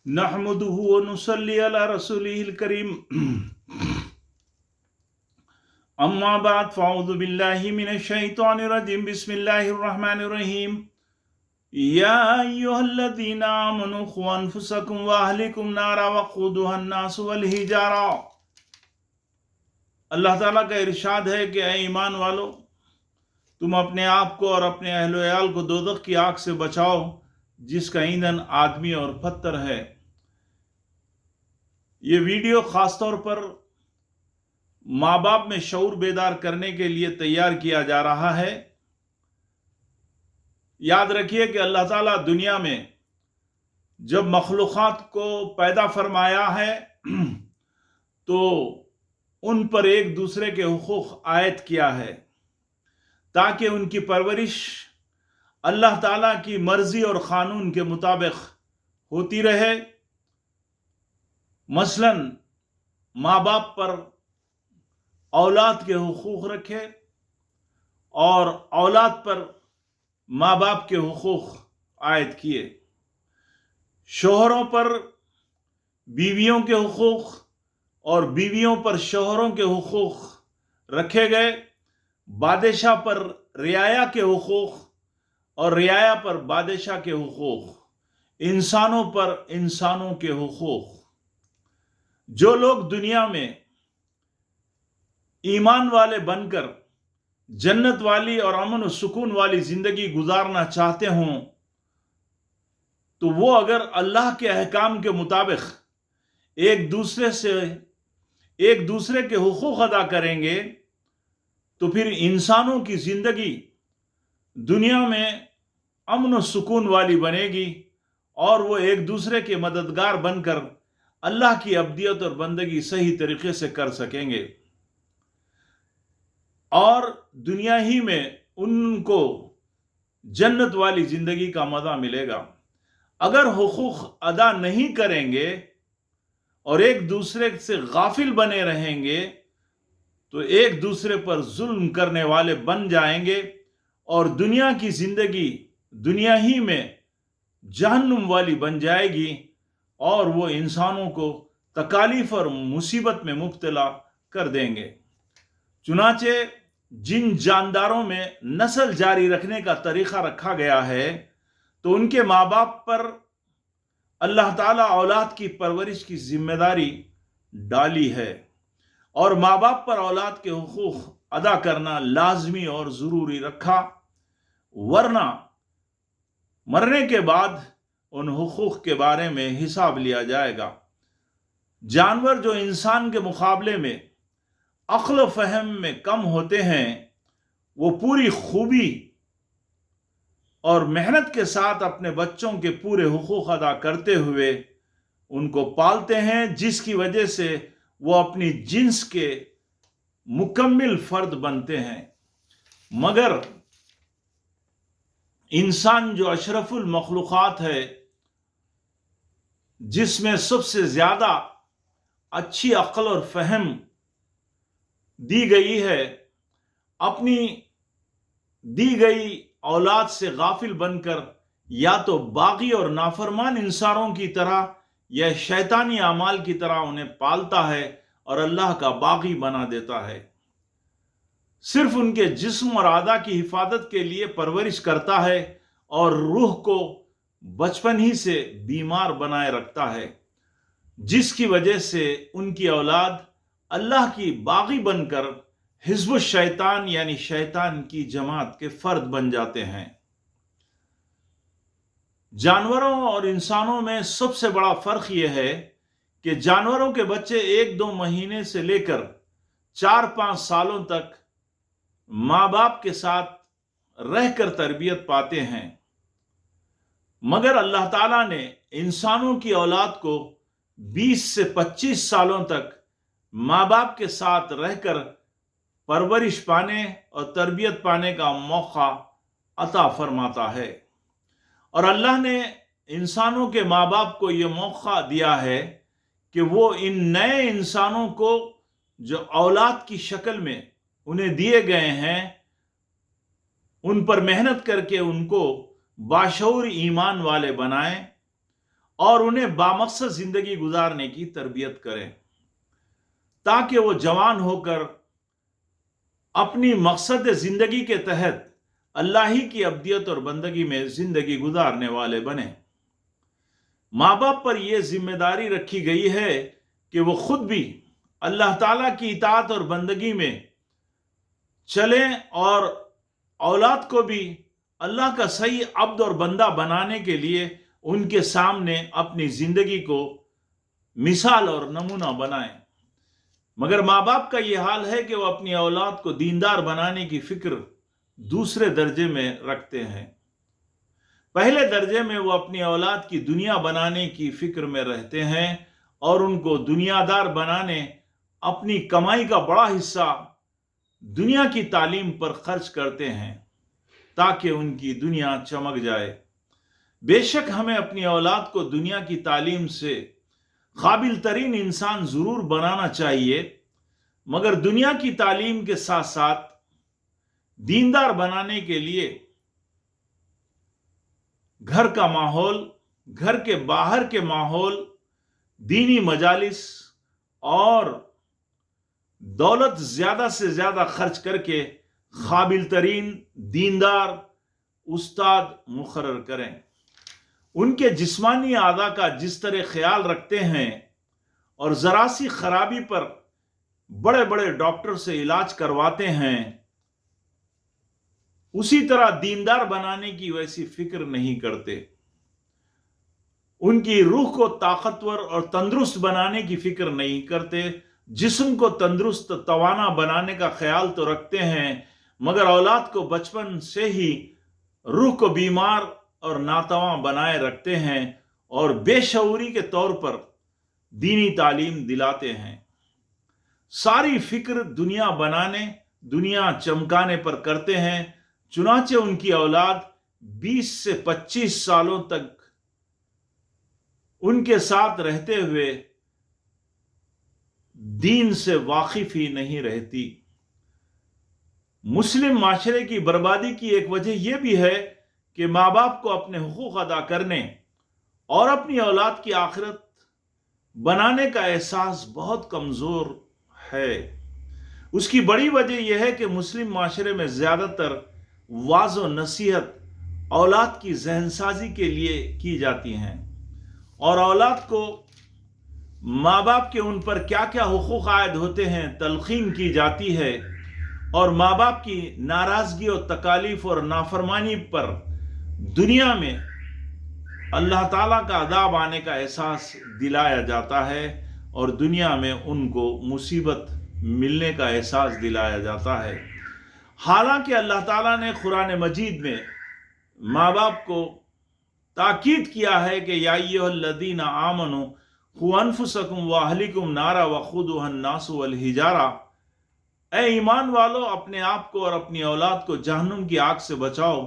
नहमदुहु व नुसल्ली अला रसूलिहिल करीम अम्मा बाद फ़अऊज़ु बिल्लाहि मिनश शैतानिर रजीम बिस्मिल्लाहिर रहमानिर रहीम या अय्युहल्लज़ीना आमनू क़ू अनफुसकुम व अहलिकुम नारा वक़ूदुहा अन्नास वल हिजारा। अल्लाह ताला का इरशाद है कि ऐ ईमान वालो, तुम अपने आप को और अपने अहलो याल को दोज़ख की आग से बचाओ जिसका ईंधन आदमी और पत्थर है। ये वीडियो ख़ास तौर पर माँ बाप में शऊर बेदार करने के लिए तैयार किया जा रहा है। याद रखिए कि अल्लाह ताला दुनिया में जब मखलूक़ात को पैदा फरमाया है तो उन पर एक दूसरे के हुकूक आयत किया है ताकि उनकी परवरिश अल्लाह ताला की मर्जी और क़ानून के मुताबिक होती रहे। मसलन माँ बाप पर औलाद के हुकूक रखे और औलाद पर माँ बाप के हुकूक आयद किए। शोहरों पर बीवियों के हुकूक और बीवियों पर शोहरों के हुकूक रखे गए। बादशाह पर रियाया के हुकूक और रियाया पर बादशाह के हुकूक, इंसानों पर इंसानों के हुकूक। जो लोग दुनिया में ईमान वाले बनकर जन्नत वाली और अमन और सुकून वाली जिंदगी गुजारना चाहते हों तो वो अगर अल्लाह के अहकाम के मुताबिक एक दूसरे के हुकूक अदा करेंगे तो फिर इंसानों की जिंदगी दुनिया में अमन और सुकून वाली बनेगी और वो एक दूसरे के मददगार बनकर अल्लाह की अब्दियत और बंदगी सही तरीके से कर सकेंगे और दुनिया ही में उनको जन्नत वाली जिंदगी का मजा मिलेगा। अगर हुकूक अदा नहीं करेंगे और एक दूसरे से गाफिल बने रहेंगे तो एक दूसरे पर जुल्म करने वाले बन जाएंगे और दुनिया की जिंदगी दुनिया ही में जहन्नुम वाली बन जाएगी और वो इंसानों को तकालीफ और मुसीबत में मुब्तला कर देंगे। चुनाचे जिन जानदारों में नस्ल जारी रखने का तरीका रखा गया है तो उनके माँ बाप पर अल्लाह ताला औलाद की परवरिश की जिम्मेदारी डाली है और माँ बाप पर औलाद के हुकूक अदा करना लाजमी और ज़रूरी रखा, वरना मरने के बाद उन हुकूक के बारे में हिसाब लिया जाएगा। जानवर जो इंसान के मुकाबले में अक्ल फहम में कम होते हैं वो पूरी खूबी और मेहनत के साथ अपने बच्चों के पूरे हुकूक अदा करते हुए उनको पालते हैं, जिसकी वजह से वो अपनी जिन्स के मुकम्मिल फर्द बनते हैं। मगर इंसान जो अशरफुल मखलूक़ात है, जिसमें सबसे ज़्यादा अच्छी अक्ल और फहम दी गई है, अपनी दी गई औलाद से गाफिल बनकर या तो बागी और नाफरमान इंसानों की तरह या शैतानी अमाल की तरह उन्हें पालता है और अल्लाह का बागी बना देता है। सिर्फ उनके जिस्म और आदा की हिफाजत के लिए परवरिश करता है और रूह को बचपन ही से बीमार बनाए रखता है, जिसकी वजह से उनकी औलाद अल्लाह की बागी बनकर हिज़्बुश शैतान यानी शैतान की जमात के फर्द बन जाते हैं। जानवरों और इंसानों में सबसे बड़ा फर्क यह है कि जानवरों के बच्चे 1-2 महीने से लेकर 4-5 सालों तक माँ बाप के साथ रहकर तरबियत पाते हैं, मगर अल्लाह ताला ने इंसानों की औलाद को 20 से 25 सालों तक माँ बाप के साथ रहकर परवरिश पाने और तरबियत पाने का मौका अता फरमाता है। और अल्लाह ने इंसानों के माँ बाप को ये मौका दिया है कि वो इन नए इंसानों को जो औलाद की शक्ल में उन्हें दिए गए हैं उन पर मेहनत करके उनको बाशऊर ईमान वाले बनाएं और उन्हें बामकसद जिंदगी गुजारने की तरबियत करें, ताकि वो जवान होकर अपनी मकसद जिंदगी के तहत अल्लाह ही की अब्दियत और बंदगी में जिंदगी गुजारने वाले बने। माँ बाप पर यह जिम्मेदारी रखी गई है कि वो खुद भी अल्लाह ताला की इताअत और बंदगी में चलें और औलाद को भी अल्लाह का सही अब्द और बंदा बनाने के लिए उनके सामने अपनी जिंदगी को मिसाल और नमूना बनाएं। मगर माँ बाप का यह हाल है कि वो अपनी औलाद को दीनदार बनाने की फिक्र दूसरे दर्जे में रखते हैं। पहले दर्जे में वो अपनी औलाद की दुनिया बनाने की फिक्र में रहते हैं और उनको दुनियादार बनाने अपनी कमाई का बड़ा हिस्सा दुनिया की तालीम पर खर्च करते हैं, ताकि उनकी दुनिया चमक जाए। बेशक हमें अपनी औलाद को दुनिया की तालीम से काबिल तरीन इंसान जरूर बनाना चाहिए, मगर दुनिया की तालीम के साथ साथ दीनदार बनाने के लिए घर का माहौल, घर के बाहर के माहौल, दीनी मजालिस और दौलत ज्यादा से ज्यादा खर्च करके काबिल तरीन दीनदार उस्ताद मुकर्रर करें। उनके जिस्मानी आदा का जिस तरह ख्याल रखते हैं और जरा सी खराबी पर बड़े बड़े डॉक्टर से इलाज करवाते हैं, उसी तरह दीनदार बनाने की वैसी फिक्र नहीं करते। उनकी रूह को ताकतवर और तंदुरुस्त बनाने की फिक्र नहीं करते। जिस्म को तंदुरुस्त तवाना बनाने का ख्याल तो रखते हैं, मगर औलाद को बचपन से ही रूह को बीमार और नातवा बनाए रखते हैं और बेशऊरी के तौर पर दीनी तालीम दिलाते हैं। सारी फिक्र दुनिया बनाने, दुनिया चमकाने पर करते हैं। चुनाचे उनकी औलाद 20 से 25 सालों तक उनके साथ रहते हुए दीन से वाकिफ ही नहीं रहती। मुस्लिम माशरे की बर्बादी की एक वजह यह भी है कि माँ बाप को अपने हुकूक अदा करने और अपनी औलाद की आखिरत बनाने का एहसास बहुत कमजोर है। उसकी बड़ी वजह यह है कि मुस्लिम माशरे में ज्यादातर वाज व नसीहत औलाद की जहनसाजी के लिए की जाती हैं और औलाद को माँ बाप के उन पर क्या क्या हुकूक आयद होते हैं तलखीन की जाती है और माँ बाप की नाराजगी और तकालीफ और नाफरमानी पर दुनिया में अल्लाह ताला का अदाब आने का एहसास दिलाया जाता है और दुनिया में उनको मुसीबत मिलने का एहसास दिलाया जाता है। हालांकि अल्लाह ताला ने कुरान मजीद में माँ बाप को ताकीद किया है कि या अय्युहल्लज़ीना आमनू खु अनफुसकुम व अहलिकुम नारा वक़ूदुहा अन्नासु वल हिजारा, ए ईमान वालों अपने आप को और अपनी औलाद को जहन्नुम की आग से बचाओ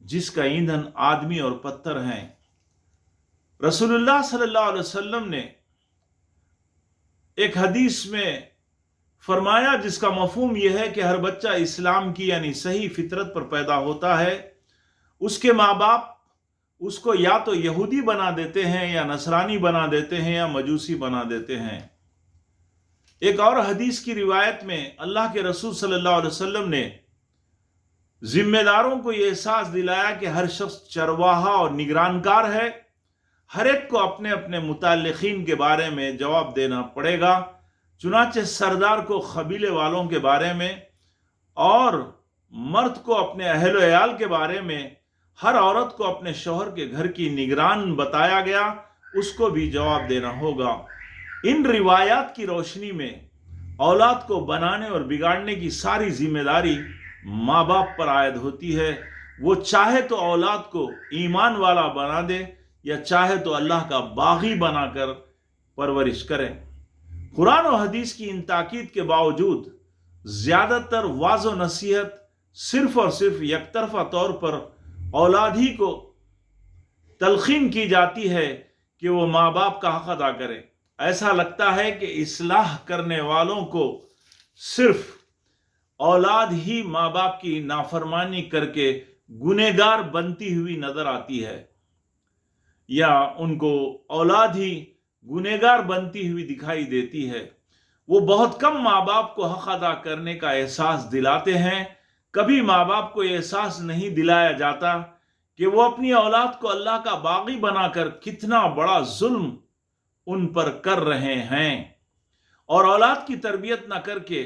जिसका ईंधन आदमी और पत्थर हैं। रसूलुल्लाह सल्लल्लाहु अलैहि वसल्लम ने एक हदीस में फरमाया, जिसका मफहूम यह है कि हर बच्चा इस्लाम की यानी सही फितरत पर पैदा होता है, उसके माँ बाप उसको या तो यहूदी बना देते हैं या नसरानी बना देते हैं या मजूसी बना देते हैं। एक और हदीस की रिवायत में अल्लाह के रसूल सल्लल्लाहु अलैहि वसल्लम ने जिम्मेदारों को यह एहसास दिलाया कि हर शख्स चरवाहा और निगरानकार है। हर एक को अपने अपने मुताल्लिकीन के बारे में जवाब देना पड़ेगा। चुनाचे सरदार को कबीले वालों के बारे में और मर्द को अपने अहल अयाल के बारे में, हर औरत को अपने शौहर के घर की निगरान बताया गया, उसको भी जवाब देना होगा। इन रिवायात की रोशनी में औलाद को बनाने और बिगाड़ने की सारी जिम्मेदारी माँ बाप पर आयद होती है। वो चाहे तो औलाद को ईमान वाला बना दे या चाहे तो अल्लाह का बागी बनाकर परवरिश करें। कुरान और हदीस की इन ताकीद के बावजूद ज्यादातर वाज व नसीहत सिर्फ और सिर्फ यकतरफा तौर पर औलाद ही को तलखीन की जाती है कि वो माँ बाप का हक अदा करें। ऐसा लगता है कि इस्लाह करने वालों को सिर्फ औलाद ही माँ बाप की नाफरमानी करके गुनहगार बनती हुई नजर आती है। या उनको औलाद ही गुनहगार बनती हुई दिखाई देती है। वो बहुत कम माँ बाप को हक अदा करने का एहसास दिलाते हैं। कभी माँ बाप को एहसास नहीं दिलाया जाता कि वो अपनी औलाद को अल्लाह का बागी बनाकर कितना बड़ा जुल्म उन पर कर रहे हैं, और औलाद की तरबियत ना करके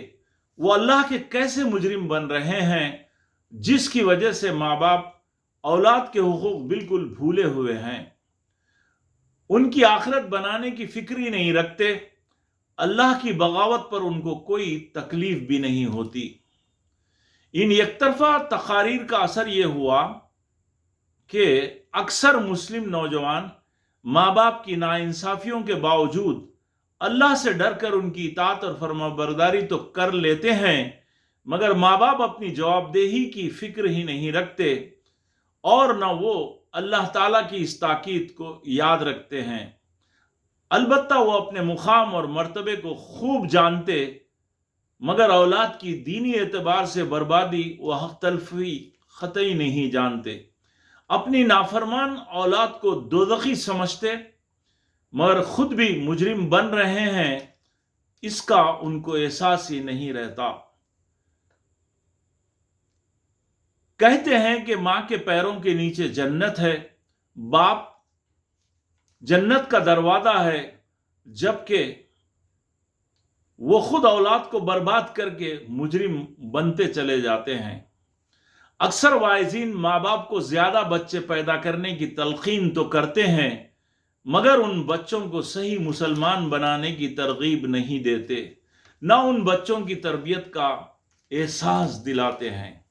वो अल्लाह के कैसे मुजरिम बन रहे हैं, जिसकी वजह से माँ बाप औलाद के हुकूक बिल्कुल भूले हुए हैं। उनकी आखिरत बनाने की फिक्र ही नहीं रखते। अल्लाह की बगावत पर उनको कोई तकलीफ भी नहीं होती। इन एकतरफा तकारीर का असर यह हुआ कि अक्सर मुस्लिम नौजवान माँ बाप की नाइंसाफियों के बावजूद अल्लाह से डर कर उनकी इताअत और फरमाबरदारी तो कर लेते हैं, मगर माँ बाप अपनी जवाबदेही की फिक्र ही नहीं रखते और न वो अल्लाह ताला की इस ताकीद को याद रखते हैं। अलबत्ता वो अपने मुकाम और मर्तबे को खूब जानते, मगर औलाद की दीनी एतबार से बर्बादी व हक तलफी खतई नहीं जानते। अपनी नाफरमान औलाद को दोज़खी समझते, मगर खुद भी मुजरिम बन रहे हैं, इसका उनको एहसास ही नहीं रहता। कहते हैं कि मां के पैरों के नीचे जन्नत है, बाप जन्नत का दरवाजा है, जबकि वो खुद औलाद को बर्बाद करके मुजरिम बनते चले जाते हैं। अक्सर वाइजीन माँ बाप को ज्यादा बच्चे पैदा करने की तलकीन तो करते हैं, मगर उन बच्चों को सही मुसलमान बनाने की तरगीब नहीं देते, न उन बच्चों की तरबियत का एहसास दिलाते हैं।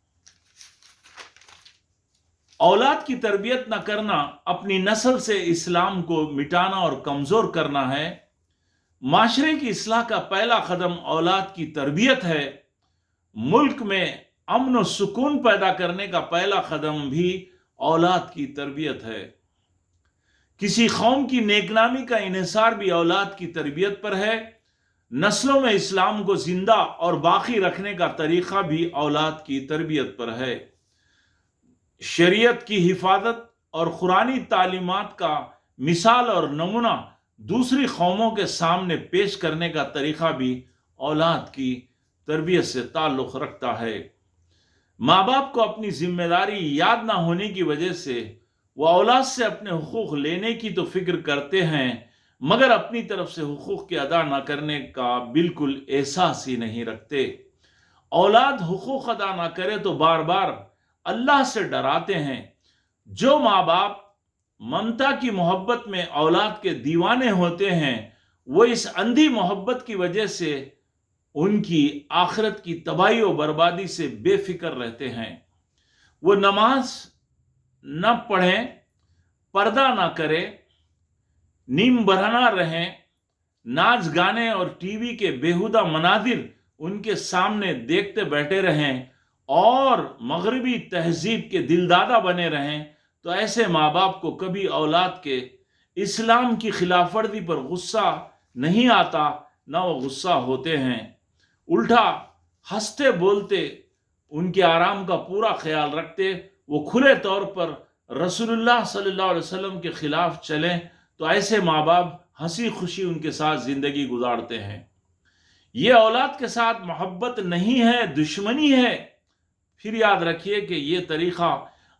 औलाद की तरबियत न करना अपनी नस्ल से इस्लाम को मिटाना और कमजोर करना है। माशरे की इस्लाह का पहला कदम औलाद की तरबियत है। मुल्क में अमन और सुकून पैदा करने का पहला कदम भी औलाद की तरबियत है। किसी कौम की नेकनामी का इन्हिसार भी औलाद की तरबियत पर है। नस्लों में इस्लाम को जिंदा और बाकी रखने का तरीका भी औलाद की तरबियत पर है। शरीयत की हिफाजत और कुरानी तालीमात का मिसाल और नमूना दूसरी कौमों के सामने पेश करने का तरीका भी औलाद की तरबियत से ताल्लुक़ रखता है। माँ बाप को अपनी जिम्मेदारी याद ना होने की वजह से वह औलाद से अपने हुकूक लेने की तो फिक्र करते हैं, मगर अपनी तरफ से हुकूक के अदा ना करने का बिल्कुल एहसास ही नहीं रखते। औलाद हुकूक अदा ना करे तो बार बार अल्लाह से डराते हैं। जो माँ बाप ममता की मोहब्बत में औलाद के दीवाने होते हैं, वो इस अंधी मोहब्बत की वजह से उनकी आखिरत की तबाही और बर्बादी से बेफिक्र रहते हैं। वो नमाज न पढ़ें, पर्दा ना करें, नीम बरहना रहें, नाच गाने और टीवी के बेहुदा मनादिर उनके सामने देखते बैठे रहें और मगरबी तहजीब के दिलदादा बने रहें, तो ऐसे माँ बाप को कभी औलाद के इस्लाम की खिलाफ वर्जी पर गुस्सा नहीं आता, ना वो गुस्सा होते हैं। उल्टा हंसते बोलते उनके आराम का पूरा ख्याल रखते वो खुले तौर पर रसूलुल्लाह सल्लल्लाहु अलैहि वसल्लम के खिलाफ चलें, तो ऐसे माँ बाप हंसी खुशी उनके साथ जिंदगी गुजारते हैं। ये औलाद के साथ मोहब्बत नहीं है, दुश्मनी है। फिर याद रखिए कि ये तरीक़ा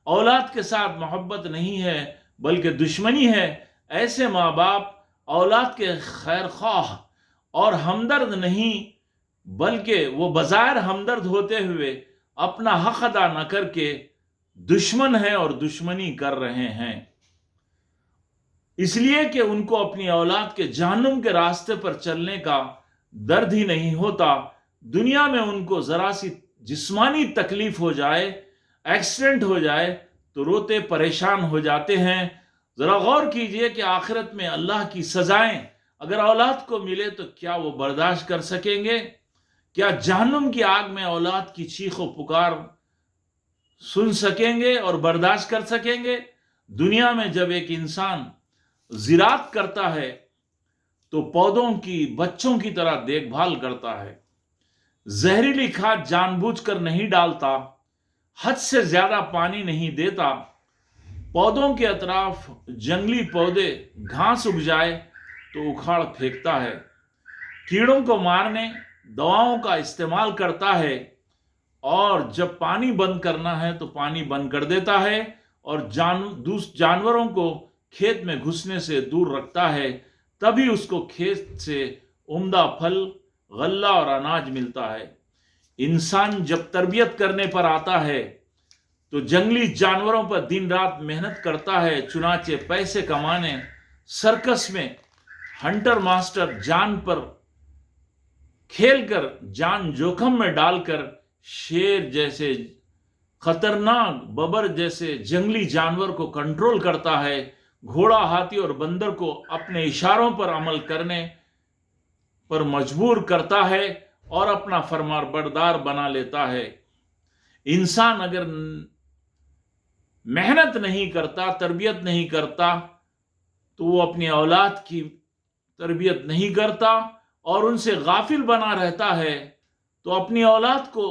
औलाद के साथ मोहब्बत नहीं है बल्कि दुश्मनी है। ऐसे माँ बाप औलाद के खैर ख्वाह और हमदर्द नहीं, बल्कि वो बज़ाहिर हमदर्द होते हुए अपना हक अदा न करके दुश्मन है और दुश्मनी कर रहे हैं, इसलिए कि उनको अपनी औलाद के जहन्नुम के रास्ते पर चलने का दर्द ही नहीं होता। दुनिया में उनको जरा सी जिस्मानी तकलीफ हो जाए, एक्सीडेंट हो जाए, तो रोते परेशान हो जाते हैं। जरा गौर कीजिए कि आखिरत में अल्लाह की सजाएं अगर औलाद को मिले तो क्या वो बर्दाश्त कर सकेंगे? क्या जहन्नुम की आग में औलाद की चीखों पुकार सुन सकेंगे और बर्दाश्त कर सकेंगे? दुनिया में जब एक इंसान ज़िराअत करता है तो पौधों की, बच्चों की तरह देखभाल करता है। जहरीली खाद जानबूझकर नहीं डालता, हद से ज्यादा पानी नहीं देता, पौधों के अतराफ जंगली पौधे घास उग जाए तो उखाड़ फेंकता है, कीड़ों को मारने दवाओं का इस्तेमाल करता है, और जब पानी बंद करना है तो पानी बंद कर देता है, और जानवरों को खेत में घुसने से दूर रखता है। तभी उसको खेत से उम्दा फल, गल्ला और अनाज मिलता है। इंसान जब तरबियत करने पर आता है तो जंगली जानवरों पर दिन रात मेहनत करता है, चुनाचे पैसे कमाने। सर्कस में हंटर मास्टर जान पर खेलकर, जान जोखिम में डालकर शेर जैसे खतरनाक, बबर जैसे जंगली जानवर को कंट्रोल करता है, घोड़ा, हाथी और बंदर को अपने इशारों पर अमल करने पर मजबूर करता है और अपना फरमाबरदार बना लेता है। इंसान अगर मेहनत नहीं करता, तरबियत नहीं करता, तो वो अपनी औलाद की तरबियत नहीं करता और उनसे गाफिल बना रहता है, तो अपनी औलाद को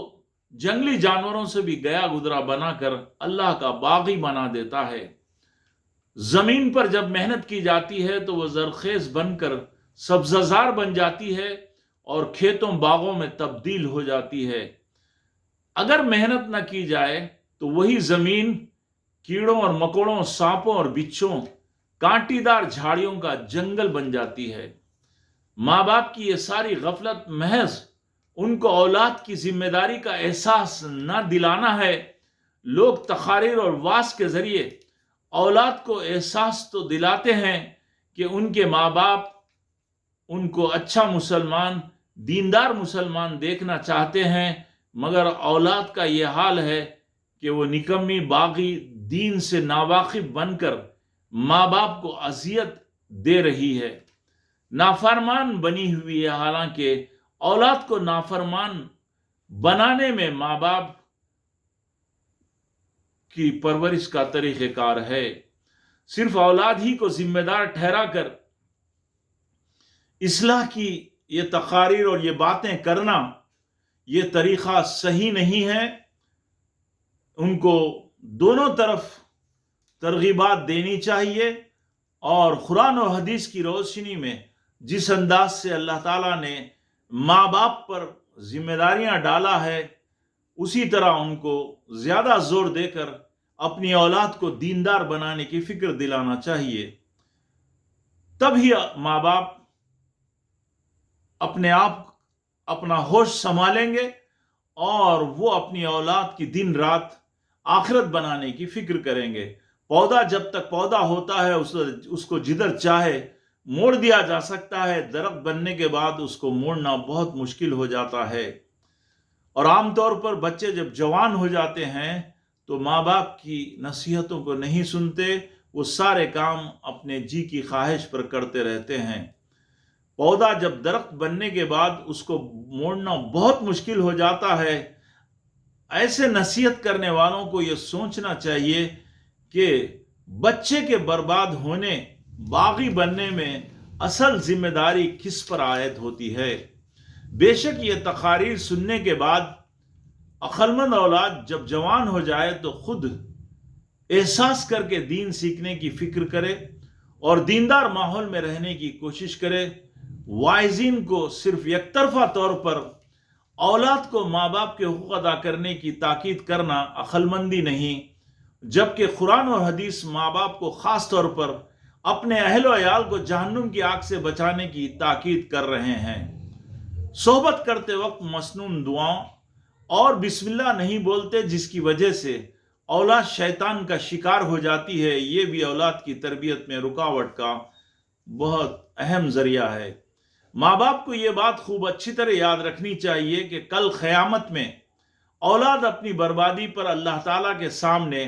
जंगली जानवरों से भी गया गुजरा बनाकर अल्लाह का बागी बना देता है। जमीन पर जब मेहनत की जाती है तो वह जरखेज बनकर सब्ज़जार बन जाती है और खेतों बागों में तब्दील हो जाती है। अगर मेहनत न की जाए तो वही जमीन कीड़ों और मकोड़ों, सांपों और बिच्छों, कांटीदार झाड़ियों का जंगल बन जाती है। माँ बाप की ये सारी गफलत महज उनको औलाद की जिम्मेदारी का एहसास न दिलाना है। लोग तकारीर और वास के जरिए औलाद को एहसास तो दिलाते हैं कि उनके माँ बाप उनको अच्छा मुसलमान, दीनदार मुसलमान देखना चाहते हैं, मगर औलाद का ये हाल है कि वो निकम्मी, बागी, दीन से नावाकिफ बनकर माँ बाप को अजियत दे रही है, नाफरमान बनी हुई है। हालांकि औलाद को नाफरमान बनाने में माँ बाप की परवरिश का तरीक़ेकार है। सिर्फ औलाद ही को जिम्मेदार ठहरा कर इस्लाह की ये तकारीर और ये बातें करना, ये तरीक़ा सही नहीं है। उनको दोनों तरफ तरगीबात देनी चाहिए और कुरान और हदीस की रोशनी में जिस अंदाज से अल्लाह ताला ने माँ बाप पर जिम्मेदारियां डाला है, उसी तरह उनको ज़्यादा जोर देकर अपनी औलाद को दीनदार बनाने की फिक्र दिलाना चाहिए। तभी माँ बाप अपने आप अपना होश संभालेंगे और वो अपनी औलाद की दिन रात आखिरत बनाने की फिक्र करेंगे। पौधा जब तक पौधा होता है उसको जिधर चाहे मोड़ दिया जा सकता है, दरख्त बनने के बाद उसको मोड़ना बहुत मुश्किल हो जाता है। और आमतौर पर बच्चे जब जवान हो जाते हैं तो माँ बाप की नसीहतों को नहीं सुनते, वो सारे काम अपने जी की ख्वाहिश पर करते रहते हैं। पौधा जब दरख्त बनने के बाद उसको मोड़ना बहुत मुश्किल हो जाता है। ऐसे नसीहत करने वालों को यह सोचना चाहिए कि बच्चे के बर्बाद होने, बागी बनने में असल जिम्मेदारी किस पर आयद होती है। बेशक ये तकारीर सुनने के बाद अक्लमंद औलाद जब जवान हो जाए तो खुद एहसास करके दीन सीखने की फिक्र करे और दीनदार माहौल में रहने की कोशिश करे। वाइजीन को सिर्फ एकतरफा तौर पर औलाद को माँ बाप के हुकूक अदा करने की ताकीद करना अक्लमंदी नहीं, जबकि कुरान और हदीस माँ बाप को खास तौर पर अपने अहल व अयाल को जहन्नुम की आग से बचाने की ताकीद कर रहे हैं। सोहबत करते वक्त मसनून दुआओं और बिस्मिल्लाह नहीं बोलते, जिसकी वजह से औलाद शैतान का शिकार हो जाती है। ये भी औलाद की तरबियत में रुकावट का बहुत अहम जरिया है। माँ बाप को ये बात खूब अच्छी तरह याद रखनी चाहिए कि कल क़यामत में औलाद अपनी बर्बादी पर अल्लाह ताला के सामने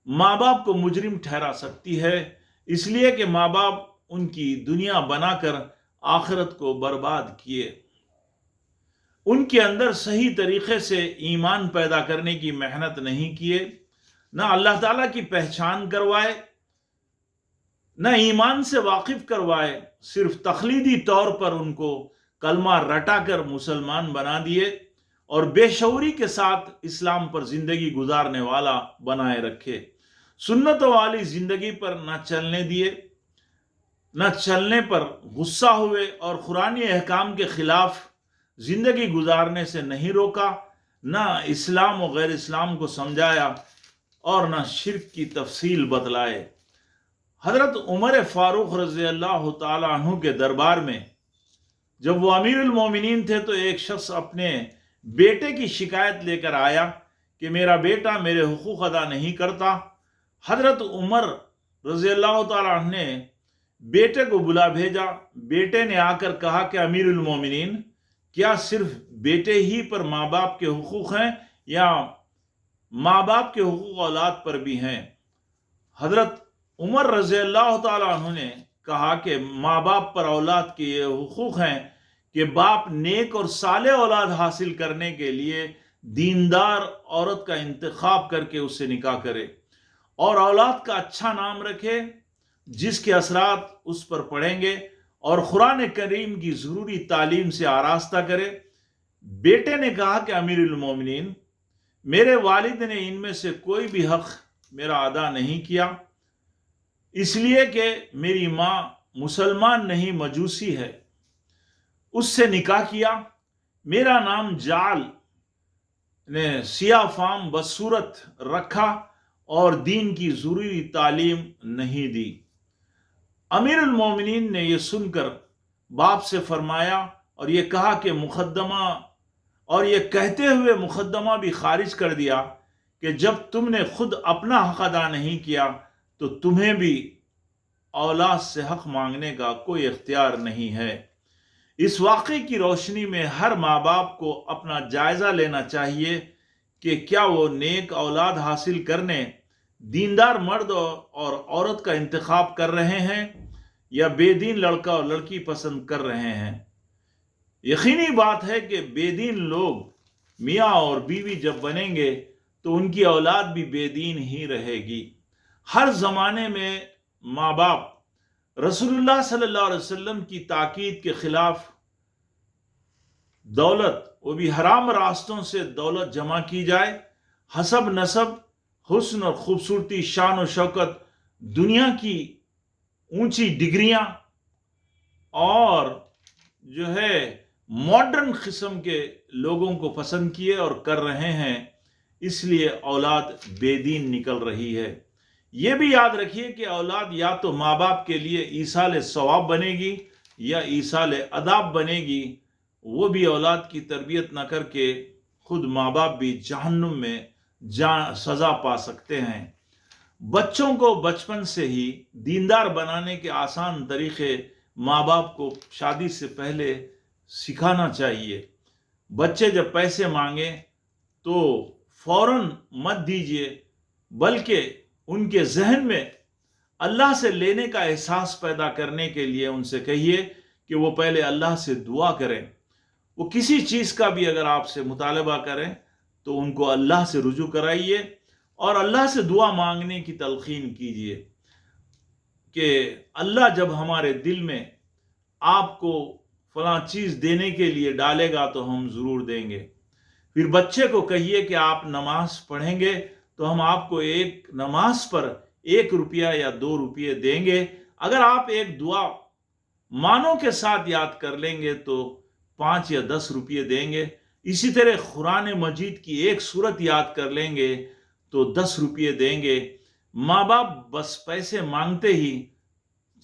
माँ बाप को मुजरिम ठहरा सकती है, इसलिए कि माँ बाप उनकी दुनिया बनाकर आखिरत को बर्बाद किए, उनके अंदर सही तरीके से ईमान पैदा करने की मेहनत नहीं किए, ना अल्लाह ताला की पहचान करवाए, न ईमान से वाकिफ करवाए, सिर्फ तखलीदी तौर पर उनको कलमा रटाकर मुसलमान बना दिए और बेशऊरी के साथ इस्लाम पर जिंदगी गुजारने वाला बनाए रखे। सुन्नतों वाली जिंदगी पर न चलने दिए, न चलने पर गुस्सा हुए और कुरानी अहकाम के खिलाफ जिंदगी गुजारने से नहीं रोका, न इस्लाम और गैर इस्लाम को समझाया और न शिर्क की तफसील बतलाए। हजरत उमर फारूक रज़ी अल्लाह ताला अन्हु के दरबार में जब वो अमीरुल मोमिनीन थे तो एक शख्स अपने बेटे की शिकायत लेकर आया कि मेरा बेटा मेरे हुकूक अदा नहीं करता। हजरत उमर रज़ी अल्लाह ताला अन्हु ने बेटे को बुला भेजा। बेटे ने आकर कहा कि अमीरुल मोमिनीन, क्या सिर्फ बेटे ही पर माँ बाप के हुकूक हैं या माँ बाप के हुकूक औलाद पर भी हैं? हजरत उमर रज़ी अल्लाह ताला अन्हु ने कहा कि माँ बाप पर औलाद के ये हुकूक हैं कि बाप नेक और साले औलाद हासिल करने के लिए दीनदार औरत का इंतखाब करके उससे निकाह करे और औलाद का अच्छा नाम रखे जिसके असरात उस पर पड़ेंगे और कुरान करीम की ज़रूरी तालीम से आरास्ता करे। बेटे ने कहा कि अमीरुल मोमिनीन, मेरे वालिद ने इनमें से कोई भी हक मेरा अदा नहीं किया, इसलिए कि मेरी माँ मुसलमान नहीं मजूसी है, उससे निकाह किया। मेरा नाम जाल ने सियाफाम बसूरत रखा और दीन की ज़रूरी तालीम नहीं दी। अमीरुल मोमिनीन ने यह सुनकर बाप से फरमाया और ये कहा कि मुकद्दमा, और ये कहते हुए मुकद्दमा भी खारिज कर दिया कि जब तुमने खुद अपना हक अदा नहीं किया तो तुम्हें भी औलाद से हक मांगने का कोई इख्तियार नहीं है। इस वाक़े की रोशनी में हर माँ बाप को अपना जायज़ा लेना चाहिए कि क्या वो नेक औलाद हासिल करने दीनदार मर्द और औरत का इंतखाब कर रहे हैं या बेदीन लड़का और लड़की पसंद कर रहे हैं। यकीनी बात है कि बेदीन लोग मियाँ और बीवी जब बनेंगे तो उनकी औलाद भी बेदीन ही रहेगी। हर ज़माने में माँ बाप रसूलुल्लाह सल्लल्लाहु अलैहि वसल्लम की ताकीद के खिलाफ दौलत, वो भी हराम रास्तों से दौलत जमा की जाए, हसब नसब, हुस्न और खूबसूरती, शान और शौकत, दुनिया की ऊंची डिग्रियां और जो है मॉडर्न किस्म के लोगों को पसंद किए और कर रहे हैं, इसलिए औलाद बेदीन निकल रही है। ये भी याद रखिए कि औलाद या तो माँ बाप के लिए ईसाल सवाब बनेगी या ईसाल अदाब बनेगी। वो भी औलाद की तरबियत न करके खुद माँ बाप भी जहन्नुम में सज़ा पा सकते हैं। बच्चों को बचपन से ही दीनदार बनाने के आसान तरीक़े माँ बाप को शादी से पहले सिखाना चाहिए। बच्चे जब पैसे मांगे तो फौरन मत दीजिए, बल्कि उनके जहन में अल्लाह से लेने का एहसास पैदा करने के लिए उनसे कहिए कि वो पहले अल्लाह से दुआ करें। वो किसी चीज़ का भी अगर आपसे मुतालबा करें तो उनको अल्लाह से रुजू कराइए और अल्लाह से दुआ मांगने की तलकीन कीजिए कि अल्लाह जब हमारे दिल में आपको फलां चीज़ देने के लिए डालेगा तो हम ज़रूर देंगे। फिर बच्चे को कहिए कि आप नमाज पढ़ेंगे तो हम आपको एक नमाज पर 1 रुपया या 2 रुपये देंगे। अगर आप एक दुआ मानों के साथ याद कर लेंगे तो 5 या 10 रुपये देंगे। इसी तरह कुरान मजीद की एक सूरत याद कर लेंगे तो 10 रुपये देंगे। माँ बाप बस पैसे मांगते ही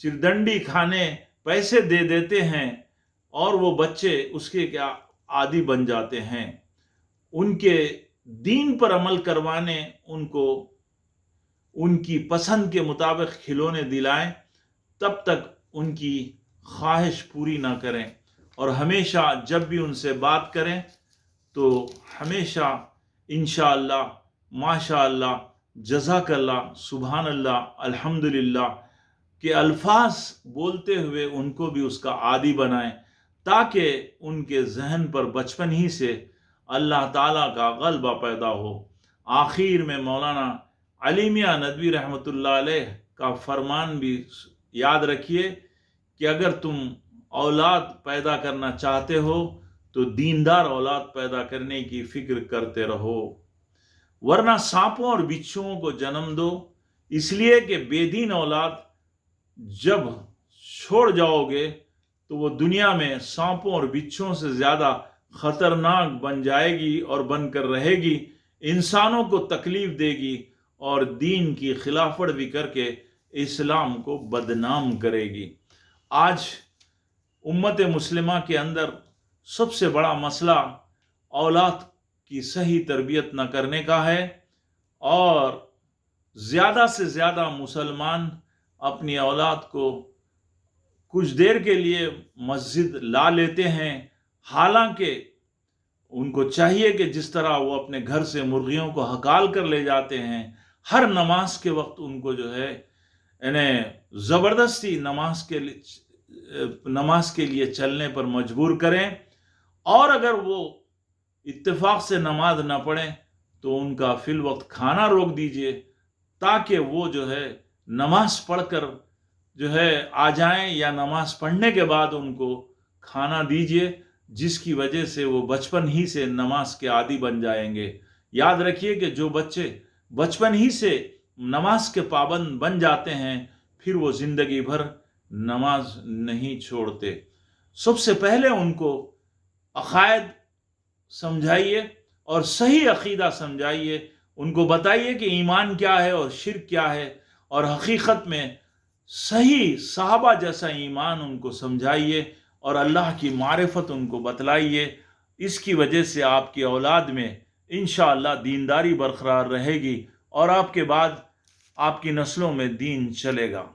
चिरदंडी खाने पैसे दे देते हैं और वो बच्चे उसके क्या आदी बन जाते हैं। उनके दीन पर अमल करवाने, उनको उनकी पसंद के मुताबिक खिलौने दिलाएं, तब तक उनकी ख्वाहिश पूरी ना करें। और हमेशा जब भी उनसे बात करें तो हमेशा इंशाअल्लाह, माशाअल्लाह, जज़ाकल्लाह, सुभान अल्लाह, अल्हम्दुलिल्लाह के अल्फाज बोलते हुए उनको भी उसका आदी बनाएं, ताकि उनके जहन पर बचपन ही से अल्लाह ताला का ग़ल्बा पैदा हो। आखिर में मौलाना अली मियां नदवी रहमतुल्लाह अलैह का फरमान भी याद रखिए कि अगर तुम औलाद पैदा करना चाहते हो तो दीनदार औलाद पैदा करने की फिक्र करते रहो, वरना सांपों और बिच्छुओं को जन्म दो, इसलिए कि बेदीन औलाद जब छोड़ जाओगे तो वो दुनिया में सांपों और बिच्छुओं से ज़्यादा खतरनाक बन जाएगी और बनकर रहेगी, इंसानों को तकलीफ देगी और दीन की खिलाफवर्जी करके इस्लाम को बदनाम करेगी। आज उम्मत मुस्लिमा के अंदर सबसे बड़ा मसला औलाद की सही तरबियत न करने का है, और ज़्यादा से ज़्यादा मुसलमान अपनी औलाद को कुछ देर के लिए मस्जिद ला लेते हैं, हालांकि उनको चाहिए कि जिस तरह वो अपने घर से मुर्गियों को हकाल कर ले जाते हैं, हर नमाज के वक्त उनको जो है इन्हें ज़बरदस्ती नमाज के लिए चलने पर मजबूर करें, और अगर वो इत्तेफाक से नमाज न पढ़ें तो उनका फिल वक्त खाना रोक दीजिए, ताकि वो जो है नमाज पढ़कर जो है आ जाएं, या नमाज पढ़ने के बाद उनको खाना दीजिए, जिसकी वजह से वो बचपन ही से नमाज के आदी बन जाएंगे। याद रखिए कि जो बच्चे बचपन ही से नमाज के पाबंद बन जाते हैं, फिर वो ज़िंदगी भर नमाज नहीं छोड़ते। सबसे पहले उनको अकायद समझाइए और सही अकीदा समझाइए, उनको बताइए कि ईमान क्या है और शिर्क क्या है, और हकीकत में सही सहाबा जैसा ईमान उनको समझाइए और अल्लाह की मारिफत उनको बतलाइए। इसकी वजह से आपकी औलाद में इंशाअल्लाह दीनदारी बरकरार रहेगी और आपके बाद आपकी नस्लों में दीन चलेगा।